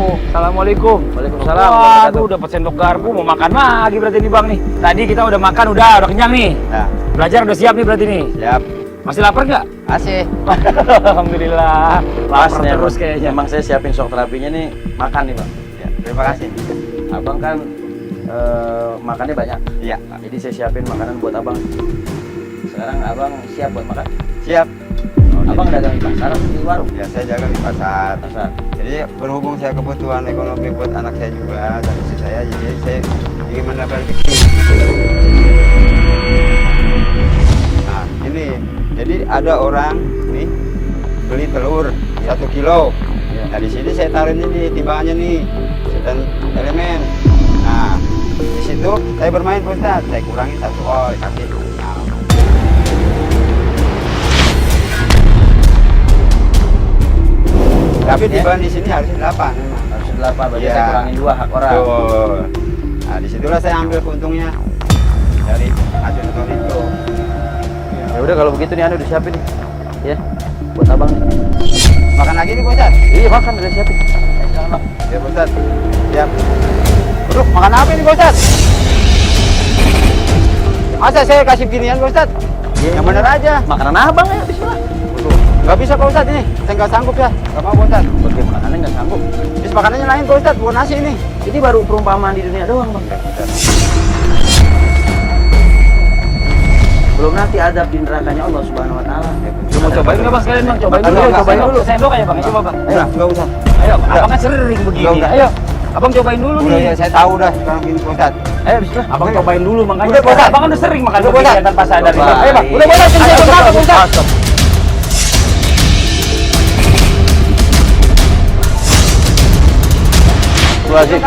aku. Assalamualaikum. Waalaikumsalam. Waduh, dapat sendok garpu, mau makan lagi berarti nih Bang nih. Tadi kita udah makan, udah kenyang nih. Ya, Belajar udah siap nih berarti nih. siap. Masih lapar nggak? Asih. Alhamdulillah. Lapar terus kayaknya. Emang saya siapin shock terapinya nih, makan nih bang. Ya, terima kasih. Abang kan makannya banyak. Iya. Jadi saya siapin makanan buat abang. Sekarang abang siap buat makan? Siap. Abang dagang di pasar atau di warung? Ya, saya jaga di pasar. Pasar. Jadi berhubung saya kebutuhan ekonomi buat anak saya juga dan istri saya, jadi saya ingin menambah rezeki. Nah, ini jadi ada orang nih beli telur 1 kilo. Nah, di sini saya taruh ini timbangannya nih dan elemen. Nah, di situ saya bermain Pak Ustadz. Saya kurangi 1 kasih. Nah, tapi timbangan di sini harus 8 memang. Harus 8, berarti Iya. saya kurangin 2 hak orang. Betul. Nah, disitulah saya ambil keuntungannya dari hasil telur itu. Ya udah kalau begitu nih anu udah siapin nih. Ya, buat abang nih. Makan lagi nih Pak Ustadz? Iya makan udah siapin. Ya Pak Ustadz. Siap. Aduh, makan apa ini Pak Ustadz? Masa saya kasih ginian Pak Ustadz? Yang bener aja. Makanan abang ya bismillah. Nggak bisa Pak Ustadz ini. Saya nggak sanggup ya. Nggak mau Pak Ustadz. Bagi makanannya nggak sanggup. Terus makanannya lain Pak Ustadz, bukan nasi ini. Ini baru perumpamaan di dunia doang bang. Belum nanti adab di nerakanya Allah Subhanahu Wa Taala. Mau cobain nggak Bang sekalian Bang? Cobain dulu, Enggak, cobain enggak. dulu. Sendok aja Bang, coba Bang. Ayo, nggak usah. Ayo, abang kan sering begini. Enggak. Ayo, abang cobain dulu Udah nih. ya, saya tahu dah sekarang gini Pak Ustadz. Ayo bismillah. Abang cobain dulu makanya. Udah, Pak Ustadz. Abang kan udah sering makan Udah, Pak beginian Ustadz. tanpa sadar nih Bang. Ayo Bang. Udah boleh, saya Ayo, makan Pak Ustadz. Stop. Kagak,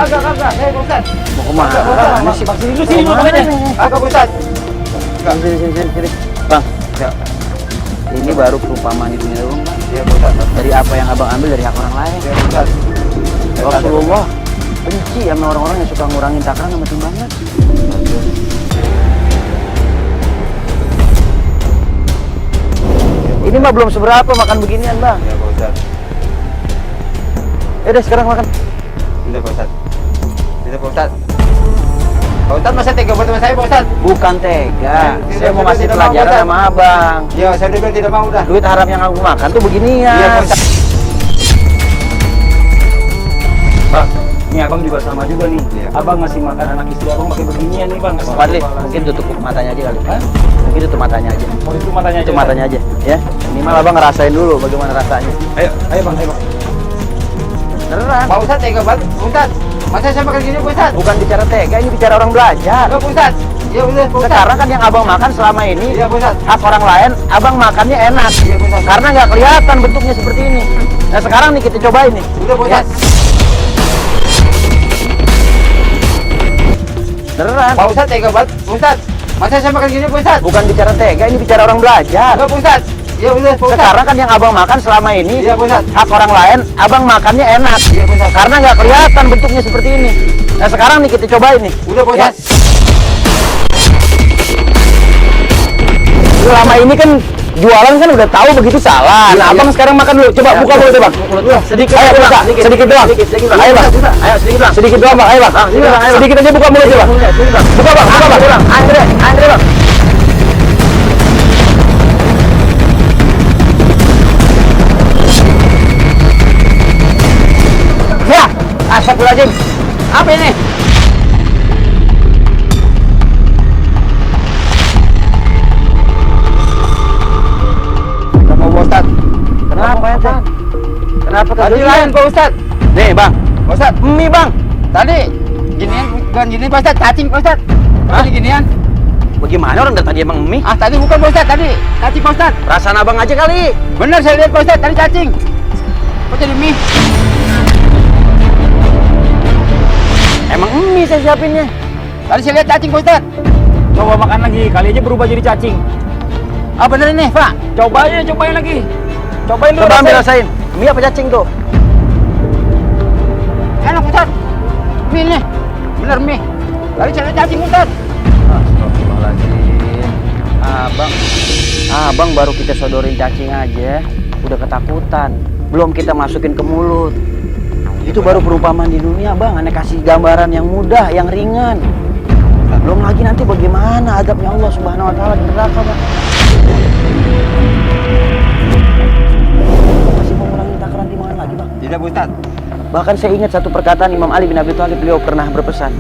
saya Pak Ustadz. Mau kemana? Mana sih bang? Sini dulu, sini dulu makanya. Kagak Pak Ustadz. Sini. Bang, ini baru perumpamaan di dunia doang bang. Iya Pak Ustadz. Dari apa yang abang ambil dari hak orang lain. Iya Pak Ustadz. Rasulullah benci sama orang-orang yang suka ngurangin takaran sama timbangan. Ini mah belum seberapa makan beginian bang. Iya Pak Ustadz. Udah sekarang makan. Tidak Pak Ustadz. Tidak Pak Ustadz. Pak Ustadz masa tega buat teman saya Pak Ustadz? Bukan tega. Tidak, Saya mau tidak, ngasih tidak mau, pelajaran Ustaz. sama abang. Ya saya juga tidak mau udah. Duit haram yang aku makan tuh beginian. Iya Pak Ustadz. Bang, ini abang juga sama juga nih. Iya. Abang ngasih makan anak istri abang pakai beginian nih Bang. Pak Fadli, mungkin tutup matanya aja kali. Hah? Mungkin tutup matanya aja. Oh, itu matanya aja. Itu matanya aja, ya. Minimal abang ngerasain dulu bagaimana rasanya. Ayo, ayo Bang, ayo Bang. Beneran. Pak Ustadz tega banget. Pak Ustadz. Masa saya makan gini Pak Ustadz? Bukan bicara tega, ini bicara orang belajar. Enggak Pak Ustadz. Ya udah Pak Ustadz. Sekarang kan yang abang makan selama ini Iya Pak Ustadz. hak orang lain, abang makannya enak. Iya, Pak Ustadz. Karena nggak kelihatan bentuknya seperti ini. Nah sekarang nih kita cobain nih. Udah Pak Ya. Ustadz. Beneran. Pak Ustadz tega banget. Pak Ustadz. Masa saya makan gini Pak Ustadz? Bukan bicara tega, ini bicara orang belajar. Enggak Pak Ustadz. Ya udah Pak Ustadz. Sekarang kan yang abang makan selama ini Iya Pak Ustadz. hak orang lain, abang makannya enak. Iya Pak Ustadz. Karena nggak kelihatan bentuknya seperti ini. Nah sekarang nih kita cobain nih. Udah Pak Ya. Ustadz. Selama ini kan jualan kan udah tahu begitu salah. Nah abang sekarang makan dulu. Coba buka mulut bang. Sedikit, Ayo buka. Sedikit doang. Ayo bang. Ayo sedikit Bang. Sedikit doang bang. Ayo bang. Sedikit aja buka mulutnya bang. Buka bang. Buka bang. Andre bang. Ya, astagfirullahaladzim. Apa ini? Enggak mau Pak Ustadz. Kenapa ya teh? Kenapa Tadi kegelian? lain Pak Ustadz. Nih bang. Pak Ustadz. Mie bang. Tadi ginian bukan gini Pak Ustadz, cacing Pak Ustadz. Tadi ginian. Bagaimana orang dari tadi emang mie? Ah tadi bukan Pak Ustadz, tadi cacing Pak Ustadz. Perasaan abang aja kali. Bener saya lihat Pak Ustadz, tadi cacing. Kok jadi mie? Emang mie saya siapinnya. Tadi saya lihat cacing Pak Ustadz. Coba makan lagi, kali aja berubah jadi cacing. Ah bener ini Pak. Cobain lagi. Cobain dulu. Coba ambil rasain. rasain. Mie apa cacing tuh? Enak Pak Ustadz. Mie ini. Bener mie. Tadi saya lihat cacing Pak Ustadz. Astagfirullahaladzim. Abang baru kita sodorin cacing aja udah ketakutan. Belum kita masukin ke mulut. Itu baru perumpamaan di dunia bang. Ane kasih gambaran yang mudah, yang ringan. Belum lagi nanti bagaimana adabnya Allah Subhanahu Wa Taala di neraka bang. Masih mau ngulangin takaran timbangan lagi bang? Tidak Ustaz. Bahkan saya ingat satu perkataan Imam Ali bin Abi Thalib, beliau pernah berpesan,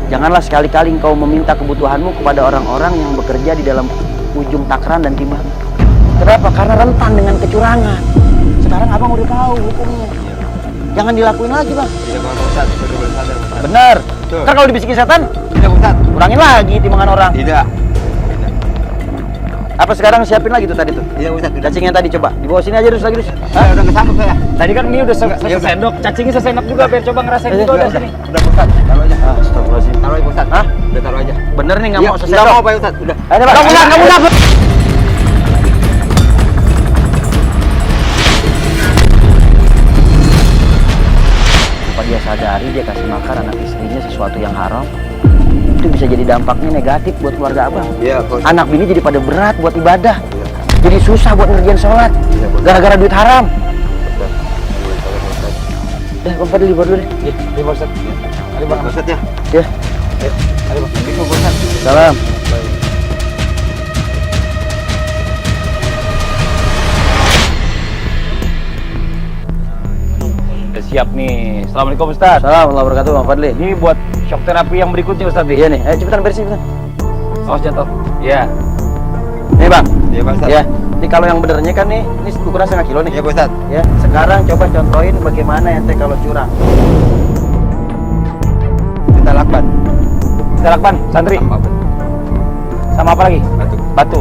janganlah sekali-kali engkau meminta kebutuhanmu kepada orang-orang yang bekerja di dalam ujung takaran dan timbangan. Kenapa? Karena rentan dengan kecurangan. Sekarang abang udah tahu hukumnya. Jangan dilakuin lagi bang. Tidak Bang Ustaz, betul sadar Ustaz. Benar. Betul. Kan kalau dibisikin setan, Tidak Ustaz. kurangin lagi timbangan orang. Tidak. Apa sekarang siapin lagi tuh tadi tuh? Tidak Ustaz. Cacingnya tadi coba. Dibawa sini aja terus lagi terus. Udah kesambut saya. Tadi kan ini udah sesendok, cacingnya sesendok juga, biar coba ngerasain juga udah sini. Udah Ustaz, taruh aja. Astagfirullahaladzim. Taruh aja Ustaz. Hah? Udah taruh aja. Bener nih nggak Iya, mau nggak sesendok. mau Pak Ustaz. Udah. Ayo Pak. Kamu takut. Apa dia sadari dia kasih makan anak istrinya sesuatu yang haram, itu bisa jadi dampaknya negatif buat keluarga abang. Iya, Pak Ustaz. Anak bini jadi pada berat buat ibadah, jadi susah buat ngerjain sholat, gara-gara duit haram. Bang Fadli libur dulu deh. Iya, ini Pak Ustaz. Ayo Bang Ustaz ya. Ya. Ayo Bang. Itu Pak Ustaz. Salam. Udah siap nih. Assalamualaikum Ustaz. Salam warahmatullahi wabarakatuh Bang Fadli. Ini buat shock terapi yang berikutnya Ustaz nih. Iya nih, ayo cepetan bersih cepetan. Awas jatuh. Iya. Nih Bang. Iya Pak Ustaz. Ya. Ini kalau yang benernya kan nih, ini ukuran setengah kilo nih. Iya Pak Ustaz. Ya. Sekarang coba contohin bagaimana ente kalau curang. Kita lakban. Kita lakban, santri. Sama apa lagi? Batu. Batu.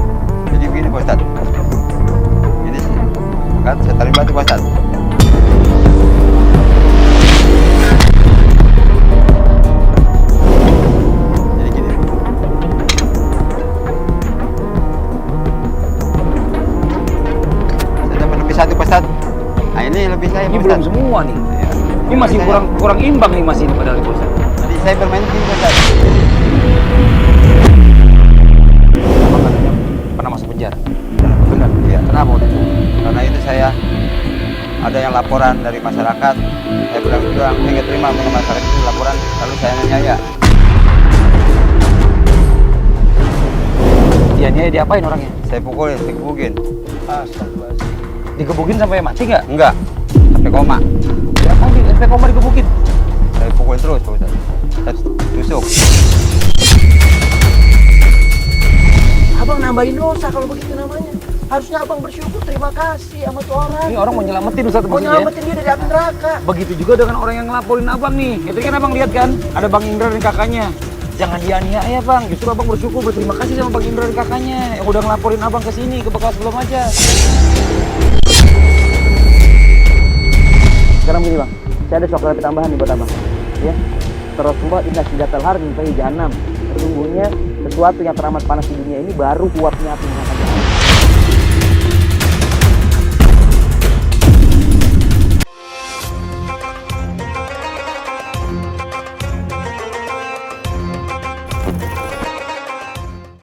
Jadi begini Pak Ustaz. Ini kan saya tarik batu Pak Ustaz. Jadi gini. Saya dapat lebih satu Pak Ustaz. Nah ini lebih saya Ini Pak belum Ustaz. semua nih. Iya. Ini masih Saya- kurang imbang nih masih ini padahal Pak Ustaz. Jadi saya bermain begini Pak Ustaz. Abang katanya pernah masuk penjara. Benar. Iya. Kenapa waktu itu? Karena itu saya ada yang laporan dari masyarakat. Saya bilang saya nggak terima dengan masyarakat itu laporan. Lalu saya nanya ya. Iya, ini diapain orangnya? Saya pukulin, saya gebukin. Astagfirullahaladzim. Digebukin sampai mati nggak? Enggak. Sampai koma. Ya kan sampai koma digebukin. Saya pukulin terus Pak Ustaz. Saya tusuk. Abang nambahin dosa kalau begitu namanya. Harusnya abang bersyukur, terima kasih sama tuh orang. Ini orang mau nyelamatin Ustaz Mau maksudnya. nyelamatin dia dari api neraka. Begitu juga dengan orang yang ngelaporin abang nih. Itu kan abang lihat kan, ada Bang Indra dan kakaknya. Jangan dianiaya bang, justru abang bersyukur, berterima kasih sama Bang Indra dan kakaknya yang udah ngelaporin abang ke sini, ke bekas belum aja. Sekarang begini bang, saya ada shock terapi tambahan nih buat abang. Ya, Rasulullah inna syiddatal harri fahi jahannam. Sesungguhnya sesuatu yang teramat panas di dunia ini baru uapnya api neraka.